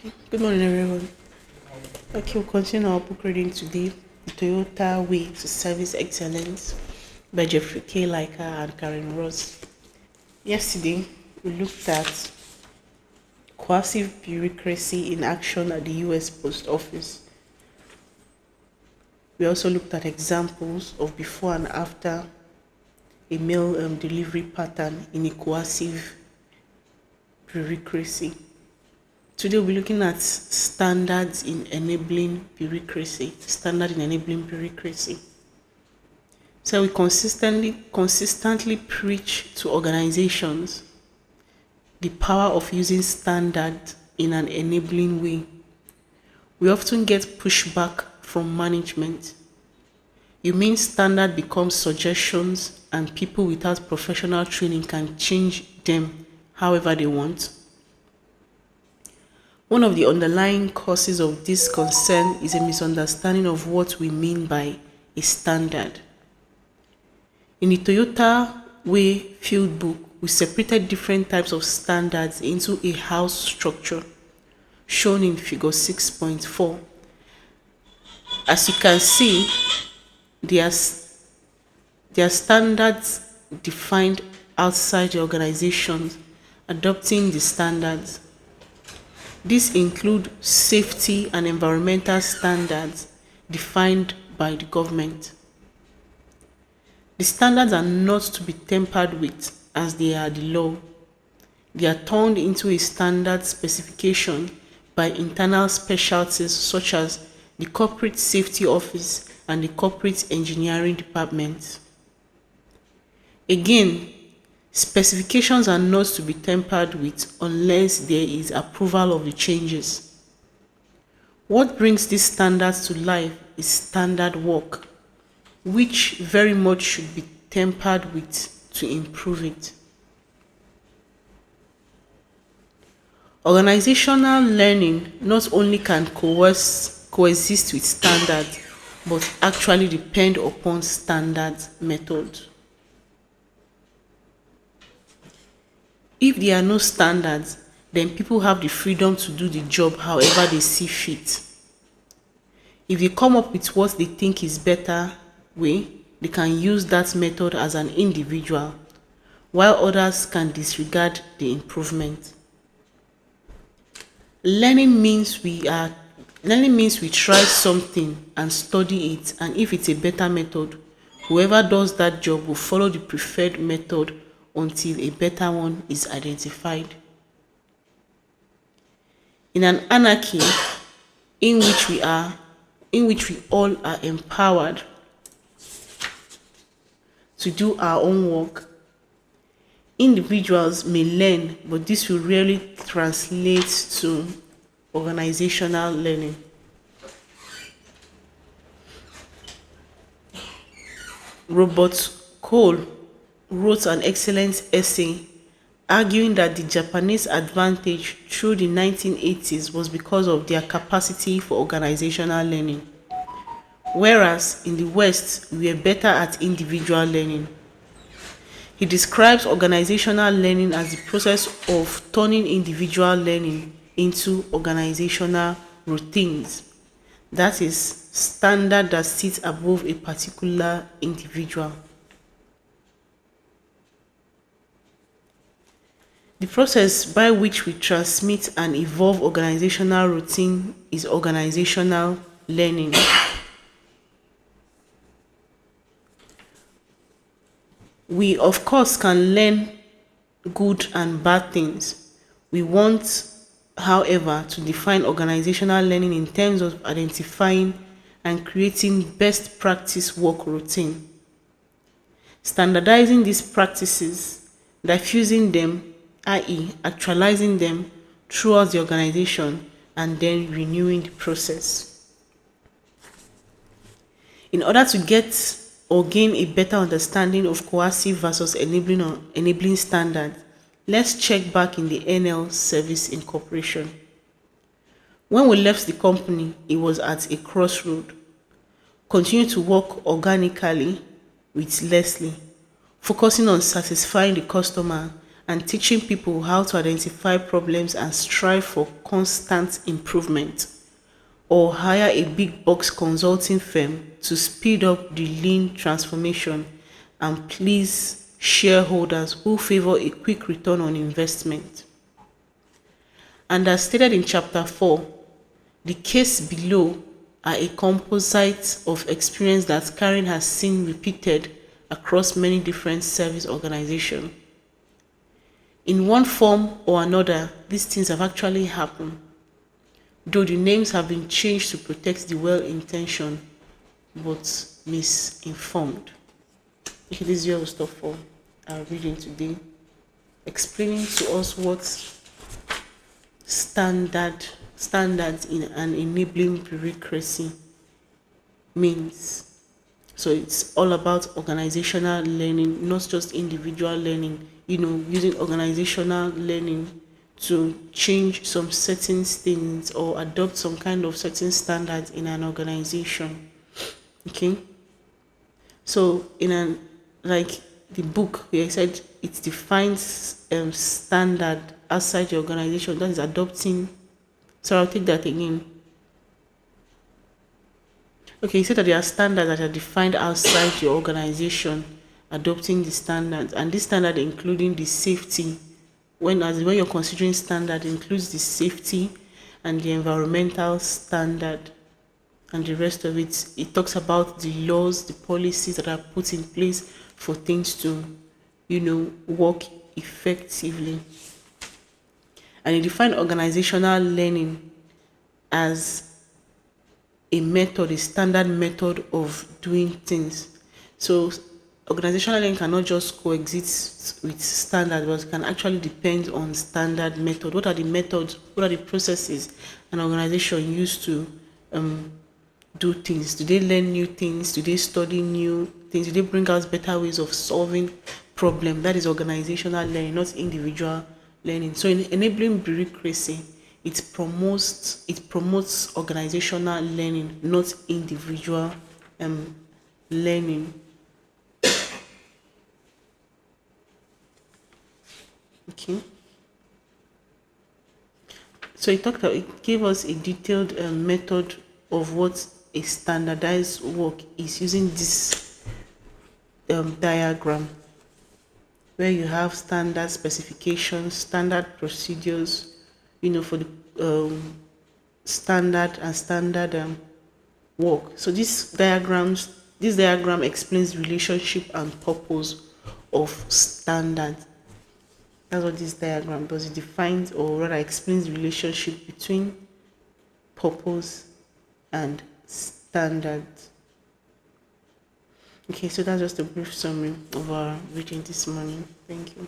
Good morning, everyone. Okay, we'll continue our book reading today. The Toyota Way to Service Excellence by Jeffrey K. Leica and Karen Ross. Yesterday, we looked at coercive bureaucracy in action at the US Post Office. We also looked at examples of before and after a mail delivery pattern in a coercive bureaucracy. Today we're looking at standards in enabling bureaucracy. So we consistently preach to organizations the power of using standards in an enabling way. We often get pushback from management. You mean standard becomes suggestions and people without professional training can change them however they want? One of the underlying causes of this concern is a misunderstanding of what we mean by a standard. In the Toyota Way field book, we separated different types of standards into a house structure, shown in figure 6.4. As you can see, there are standards defined outside the organizations adopting the standards. These include safety and environmental standards defined by the government. The standards are not to be tampered with as they are the law. They are turned into a standard specification by internal specialties such as the Corporate Safety Office and the Corporate Engineering Department. Again, specifications are not to be tampered with unless there is approval of the changes. What brings these standards to life is standard work, which very much should be tampered with to improve it. Organizational learning not only can coexist with standards, but actually depend upon standard methods. If there are no standards, then people have the freedom to do the job however they see fit. If they come up with what they think is better way, they can use that method as an individual, while others can disregard the improvement. Learning means we try something and study it, and if it's a better method, whoever does that job will follow the preferred method until a better one is identified. In an anarchy in which we all are empowered to do our own work, individuals may learn, but this will rarely translate to organizational learning. Robert Cole wrote an excellent essay arguing that the Japanese advantage through the 1980s was because of their capacity for organizational learning, whereas in the West we were better at individual learning. He describes organizational learning as the process of turning individual learning into organizational routines, that is, standard that sits above a particular individual. The process by which we transmit and evolve organizational routine is organizational learning. We, of course, can learn good and bad things. We want, however, to define organizational learning in terms of identifying and creating best practice work routine, standardizing these practices, diffusing them, i.e., actualizing them throughout the organization, and then renewing the process. In order to get or gain a better understanding of coercive versus enabling standards, let's check back in the NL Service Incorporation. When we left the company, it was at a crossroad. Continue to work organically with Leslie, focusing on satisfying the customer and teaching people how to identify problems and strive for constant improvement, or hire a big box consulting firm to speed up the lean transformation and please shareholders who favor a quick return on investment. And as stated in chapter 4, the case below are a composite of experience that Karen has seen repeated across many different service organizations. In one form or another, these things have actually happened, though the names have been changed to protect the well-intentioned but misinformed. Okay, this is where we'll stop for our reading today, explaining to us what standards in an enabling bureaucracy means. So it's all about organizational learning, not just individual learning, using organizational learning to change some certain things or adopt some kind of certain standards in an organization. Okay. So in an like the book where I said it defines standard outside the organization, that is adopting. So I'll take that again. Okay, you said that there are standards that are defined outside your organization, adopting the standards, and this standard including the safety. When you're considering standard, includes the safety and the environmental standard, and the rest of it. It talks about the laws, the policies that are put in place for things to, work effectively. And it defines organizational learning as a method, a standard method of doing things. So organizational learning cannot just coexist with standard, but it can actually depend on standard method. What are the methods? What are the processes an organization use to do things? Do they learn new things? Do they study new things? Do they bring out better ways of solving problem? That is organizational learning, not individual learning. So in enabling bureaucracy, it promotes organizational learning, not individual learning. Okay. So it gave us a detailed method of what a standardized work is, using this diagram, where you have standard specifications, standard procedures, for the standard work. So this diagram explains relationship and purpose of standard. That's what this diagram does. It defines, or rather explains, the relationship between purpose and standard. Okay, so that's just a brief summary of our reading this morning. Thank you.